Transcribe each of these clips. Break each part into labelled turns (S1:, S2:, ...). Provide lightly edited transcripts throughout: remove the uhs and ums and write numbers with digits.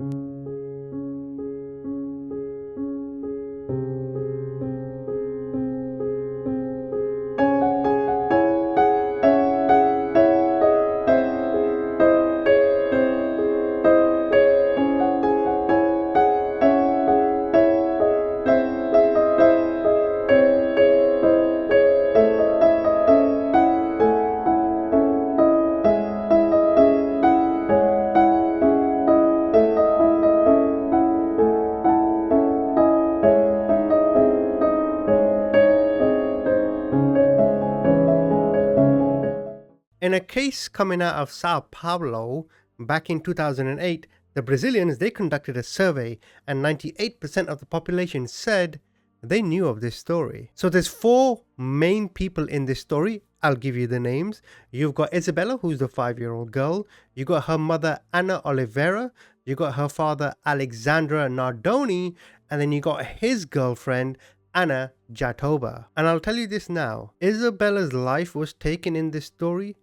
S1: In a case coming out of Sao Paulo back in 2008, the Brazilians, they conducted a survey and 98% of the population said they knew of this story. So there's four main people in this story. I'll give you the names. You've got Isabella, who's the 5-year-old girl. You got her mother, Ana Oliveira. You got her father, Alexandra Nardoni. And then you got his girlfriend, Ana Jatoba. And I'll tell you this now. Isabella's life was taken in this story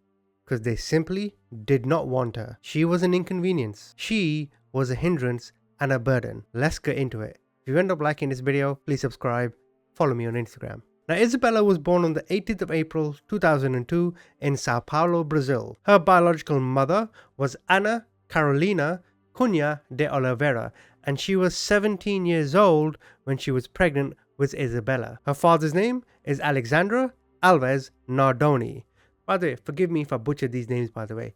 S1: because they simply did not want her. She was an inconvenience. She was a hindrance and a burden. Let's get into it. If you end up liking this video, please subscribe. Follow me on Instagram. Now, Isabella was born on the 18th of April 2002 in Sao Paulo, Brazil. Her biological mother was Ana Carolina Cunha de Oliveira, and she was 17 years old when she was pregnant with Isabella. Her father's name is Alexandra Alves Nardoni. By the way, forgive me if I butchered these names, by the way.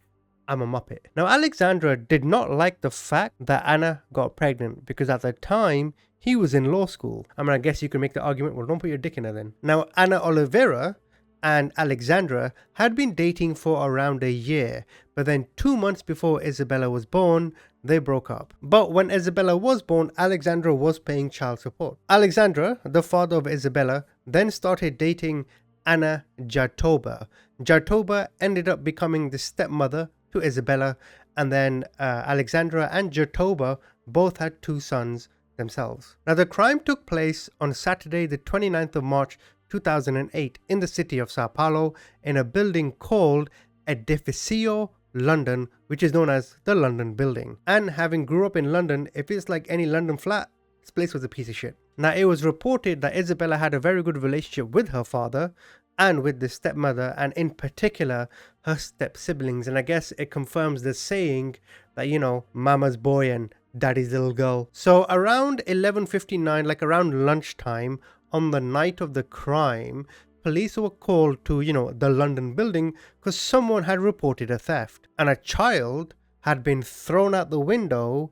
S1: I'm a muppet. Now, Alexandra did not like the fact that Anna got pregnant because at the time, he was in law school. I mean, I guess you can make the argument, well, don't put your dick in her then. Now, Ana Oliveira and Alexandra had been dating for around a year, but then 2 months before Isabella was born, they broke up. But when Isabella was born, Alexandra was paying child support. Alexandra, the father of Isabella, then started dating Ana Jatoba. Jatoba ended up becoming the stepmother to Isabella, and then Alexandra and Jatoba both had 2 sons themselves. Now, the crime took place on Saturday, the 29th of March 2008 in the city of Sao Paulo in a building called Edifício London, which is known as the London Building. And having grew up in London, if it's like any London flat, this place was a piece of shit. Now, it was reported that Isabella had a very good relationship with her father and with the stepmother, and in particular her step siblings. And I guess it confirms the saying that, you know, mama's boy and daddy's little girl. So around 11:59, like around lunchtime on the night of the crime, police were called to, the London Building because someone had reported a theft and a child had been thrown out the window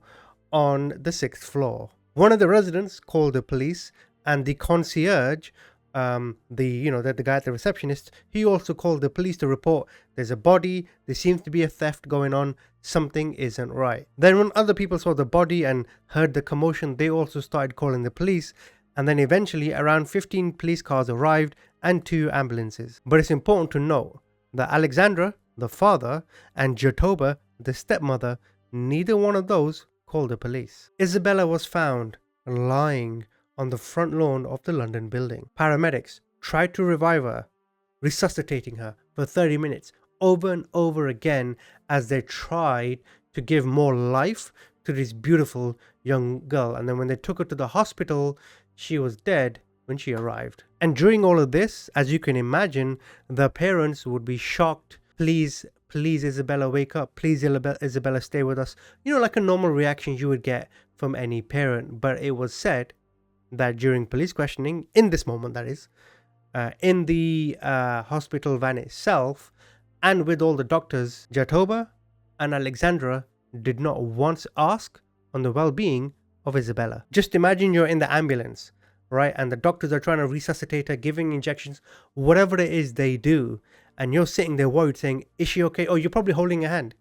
S1: on the 6th floor. One of the residents called the police, and the concierge, the guy at the receptionist, he also called the police to report there's a body, there seems to be a theft going on, something isn't right. Then when other people saw the body and heard the commotion, they also started calling the police, and then eventually around 15 police cars arrived and 2 ambulances. But it's important to note that Alexandra, the father, and Jatoba, the stepmother, neither one of those called the police. Isabella was found lying on the front lawn of the London Building. Paramedics tried to revive her, resuscitating her for 30 minutes over and over again as they tried to give more life to this beautiful young girl. And then when they took her to the hospital, she was dead when she arrived. And during all of this, as you can imagine, the parents would be shocked. Please, Isabella, wake up. Please, Isabella, stay with us. Like a normal reaction you would get from any parent. But it was said that during police questioning, in this moment that is, in the hospital van itself, and with all the doctors, Jatoba and Alexandra did not once ask on the well-being of Isabella. Just imagine you're in the ambulance, right? And the doctors are trying to resuscitate her, giving injections, whatever it is they do. And you're sitting there worried saying, is she okay? Oh, you're probably holding her hand,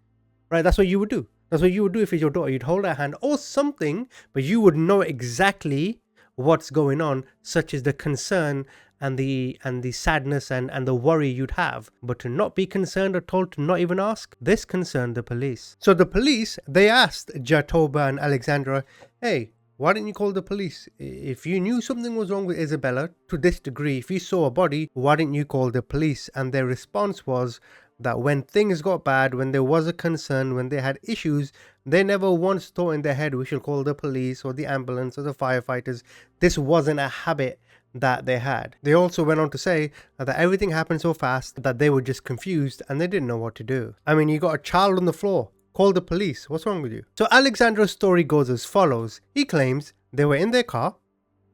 S1: right? That's what you would do. That's what you would do if it's your daughter. You'd hold her hand or something, but you would know exactly what's going on, such as the concern and the sadness and the worry you'd have. But to not be concerned or told to not even ask, this concerned the police. So the police, they asked Jatoba and Alexandra, hey, why didn't you call the police? If you knew something was wrong with Isabella to this degree, if you saw a body, why didn't you call the police? And their response was that when things got bad, when there was a concern, when they had issues, they never once thought in their head, we should call the police or the ambulance or the firefighters. This wasn't a habit that they had. They also went on to say that everything happened so fast that they were just confused and they didn't know what to do. I mean, you got a child on the floor. Call the police. What's wrong with you? So Alexandra's story goes as follows. He claims they were in their car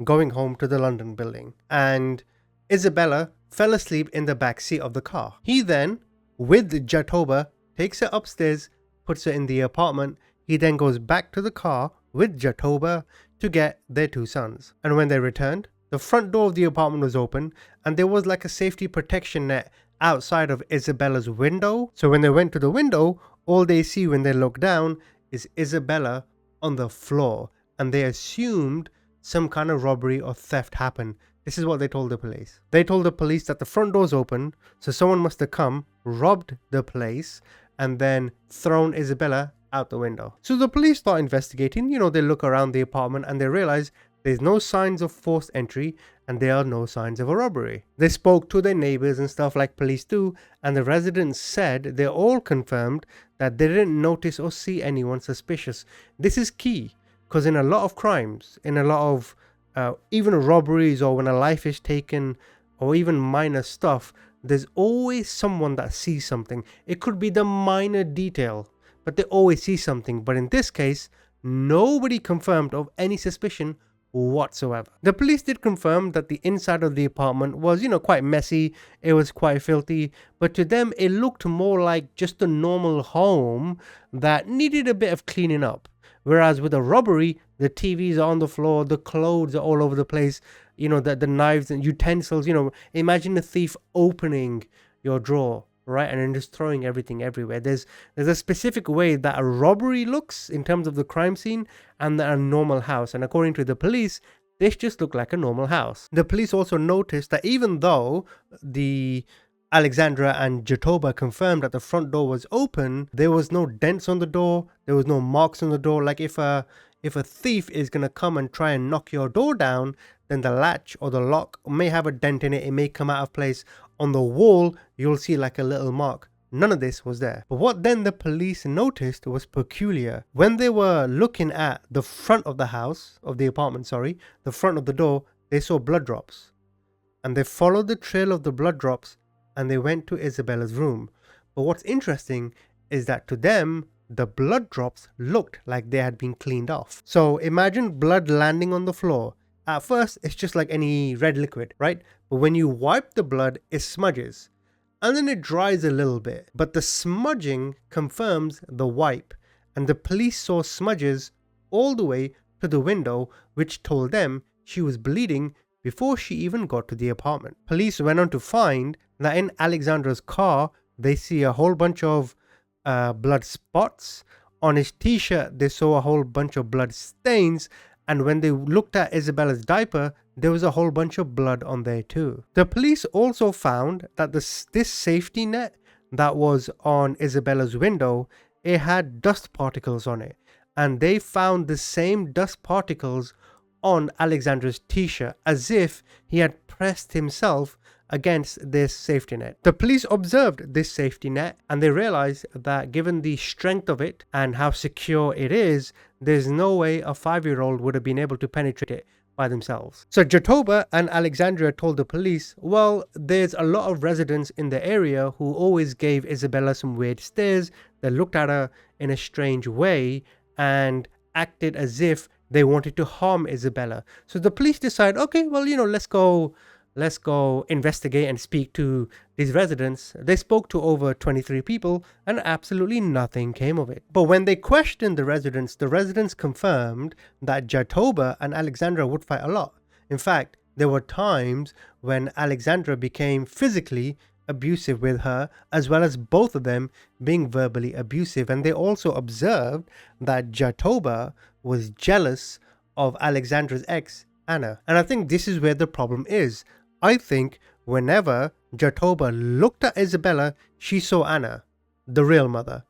S1: going home to the London building, and Isabella fell asleep in the back seat of the car. He then, with Jatoba, takes her upstairs, puts her in the apartment. He then goes back to the car with Jatoba to get their two sons. And when they returned, the front door of the apartment was open and there was like a safety protection net outside of Isabella's window. So when they went to the window, all they see when they look down is Isabella on the floor, and they assumed some kind of robbery or theft happened. This is what they told the police. They told the police that the front door's open, so someone must have come, robbed the place, and then thrown Isabella out the window. So the police start investigating. They look around the apartment and they realize there's no signs of forced entry and there are no signs of a robbery. They spoke to their neighbors and stuff like police do, and the residents said they all confirmed that they didn't notice or see anyone suspicious. This is key, because in a lot of crimes, in a lot of even robberies, or when a life is taken, or even minor stuff, there's always someone that sees something. It could be the minor detail, but they always see something. But in this case, nobody confirmed of any suspicion whatsoever. The police did confirm that the inside of the apartment was, quite messy. It was quite filthy, but to them it looked more like just a normal home that needed a bit of cleaning up. Whereas with a robbery, the TVs are on the floor, the clothes are all over the place, the knives and utensils. Imagine a thief opening your drawer, right, and then just throwing everything everywhere. There's a specific way that a robbery looks in terms of the crime scene and a normal house. And according to the police, this just looked like a normal house. The police also noticed that even though the Alexandra and Jatoba confirmed that the front door was open, there was no dents on the door, there was no marks on the door. Like if a thief is going to come and try and knock your door down, then the latch or the lock may have a dent in it, it may come out of place. On the wall, you'll see like a little mark. None of this was there. But what then the police noticed was peculiar. When they were looking at the front of the house, of the apartment, the front of the door, they saw blood drops. And they followed the trail of the blood drops and they went to Isabella's room. But what's interesting is that to them, the blood drops looked like they had been cleaned off. So imagine blood landing on the floor. At first, it's just like any red liquid, right? But when you wipe the blood, it smudges. And then it dries a little bit. But the smudging confirms the wipe. And the police saw smudges all the way to the window, which told them she was bleeding before she even got to the apartment. Police went on to find that in Alexandra's car, they see a whole bunch of blood spots. On his t-shirt, they saw a whole bunch of blood stains. And when they looked at Isabella's diaper, there was a whole bunch of blood on there too. The police also found that this safety net that was on Isabella's window, it had dust particles on it. And they found the same dust particles on Alexandra's t-shirt, as if he had pressed himself against this safety net. The police observed this safety net and they realized that given the strength of it and how secure it is, there's no way a 5-year-old would have been able to penetrate it by themselves. So Jatoba and Alexandra told the police, well, there's a lot of residents in the area who always gave Isabella some weird stares. They looked at her in a strange way and acted as if they wanted to harm Isabella. So the police decide, okay, well, let's go investigate and speak to these residents. They spoke to over 23 people and absolutely nothing came of it. But when they questioned the residents confirmed that Jatoba and Alexandra would fight a lot. In fact, there were times when Alexandra became physically abusive with her, as well as both of them being verbally abusive. And they also observed that Jatoba was jealous of Alexandra's ex, Anna. And I think this is where the problem is. I think whenever Jatoba looked at Isabella, she saw Anna, the real mother,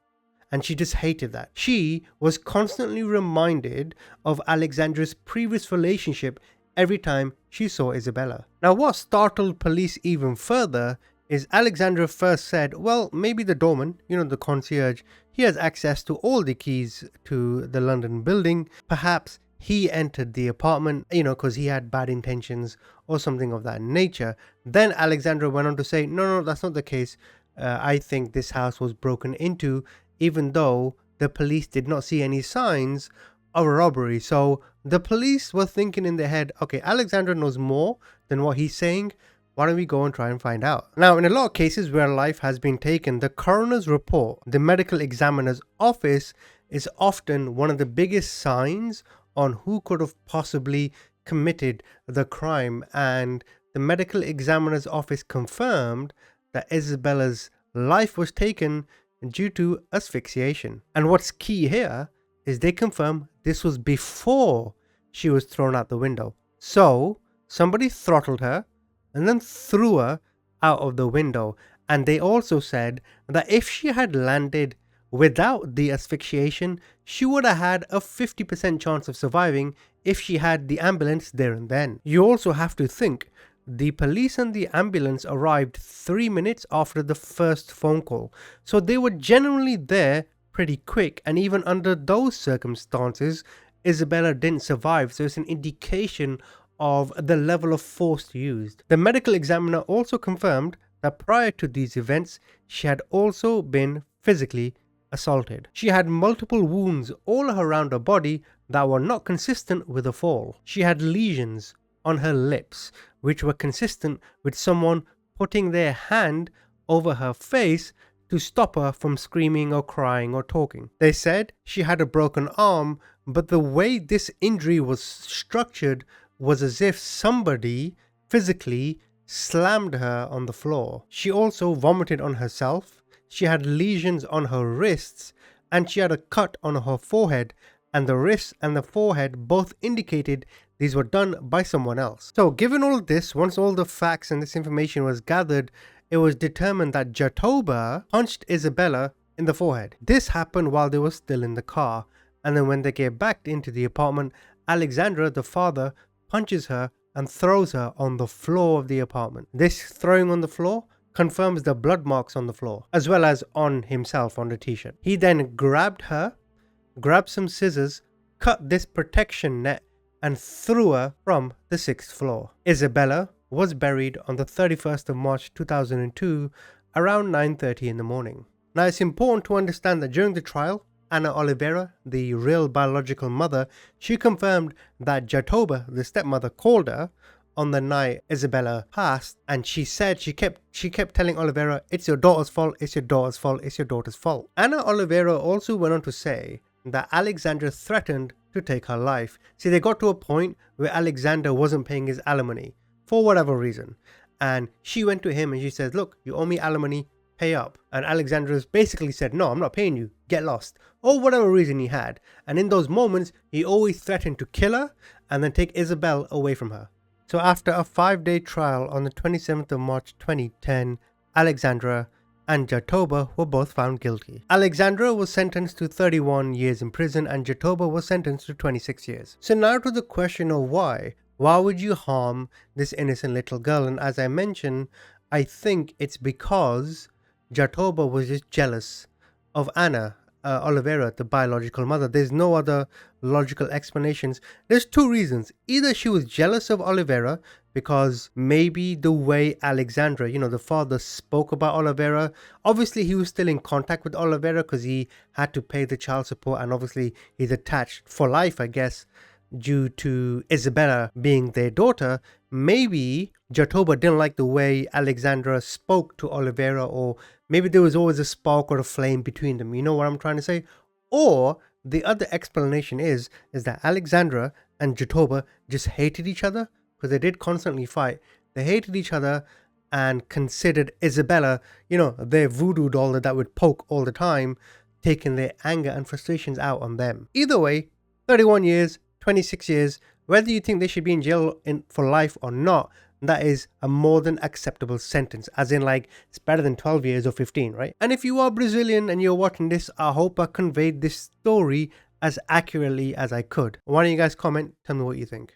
S1: and she just hated that. She was constantly reminded of Alexandra's previous relationship every time she saw Isabella. Now, what startled police even further is Alexandra first said, well, maybe the doorman, the concierge, he has access to all the keys to the London building. Perhaps he entered the apartment, because he had bad intentions or something of that nature. Then Alexandra went on to say, no, that's not the case. I think this house was broken into, even though the police did not see any signs of a robbery. So the police were thinking in their head, okay, Alexandra knows more than what he's saying. Why don't we go and try and find out? Now, in a lot of cases where life has been taken, the coroner's report, the medical examiner's office, is often one of the biggest signs on who could have possibly committed the crime. And the medical examiner's office confirmed that Isabella's life was taken due to asphyxiation. And what's key here is they confirm this was before she was thrown out the window. So somebody throttled her and then threw her out of the window. And they also said that if she had landed without the asphyxiation, she would have had a 50% chance of surviving if she had the ambulance there and then. You also have to think, the police and the ambulance arrived 3 minutes after the first phone call. So they were generally there pretty quick, and even under those circumstances, Isabella didn't survive. So it's an indication of the level of force used. The medical examiner also confirmed that prior to these events, she had also been physically assaulted. She had multiple wounds all around her body that were not consistent with a fall. She had lesions on her lips, which were consistent with someone putting their hand over her face to stop her from screaming or crying or talking. They said she had a broken arm, but the way this injury was structured was as if somebody physically slammed her on the floor. She also vomited on herself. She had lesions on her wrists, and she had a cut on her forehead, and the wrists and the forehead both indicated these were done by someone else. So given all this, once all the facts and this information was gathered, it was determined that Jatoba punched Isabella in the forehead. This happened while they were still in the car, and then when they get back into the apartment, Alexandra, the father, punches her and throws her on the floor of the apartment. This throwing on the floor confirms the blood marks on the floor, as well as on himself on the t-shirt. He then grabbed her, grabbed some scissors, cut this protection net, and threw her from the 6th floor. Isabella was buried on the 31st of March 2002 around 9:30 in the morning. Now it's important to understand that during the trial, Anna Oliveira, the real biological mother, she confirmed that Jatoba, the stepmother, called her on the night Isabella passed, and she said she kept telling Oliveira, it's your daughter's fault, it's your daughter's fault, it's your daughter's fault. Anna Oliveira also went on to say that Alexandra threatened to take her life. See, they got to a point where Alexander wasn't paying his alimony for whatever reason, and she went to him and she said, look, you owe me alimony, pay up. And Alexander basically said, no, I'm not paying you, get lost, or whatever reason he had. And in those moments, he always threatened to kill her and then take Isabel away from her. So after a 5-day trial on the 27th of March 2010, Alexandra and Jatoba were both found guilty. Alexandra was sentenced to 31 years in prison and Jatoba was sentenced to 26 years. So now to the question of why. Why would you harm this innocent little girl? And as I mentioned, I think it's because Jatoba was just jealous of Anna Oliveira, the biological mother. There's no other logical explanations. There's 2 reasons. Either she was jealous of Oliveira because maybe the way Alexandra, the father, spoke about Oliveira. Obviously, he was still in contact with Oliveira because he had to pay the child support, and obviously he's attached for life, I guess, due to Isabella being their daughter. Maybe Jatoba didn't like the way Alexandra spoke to Oliveira, or maybe there was always a spark or a flame between them. You know what I'm trying to say? Or the other explanation is that Alexandra and Jatoba just hated each other because they did constantly fight. They hated each other and considered Isabella, their voodoo doll that would poke all the time, taking their anger and frustrations out on them. Either way, 31 years, 26 years, whether you think they should be in jail for life or not, that is a more than acceptable sentence, as in like it's better than 12 years or 15, right? And if you are Brazilian and you're watching this, I hope I conveyed this story as accurately as I could. Why don't you guys comment, tell me what you think.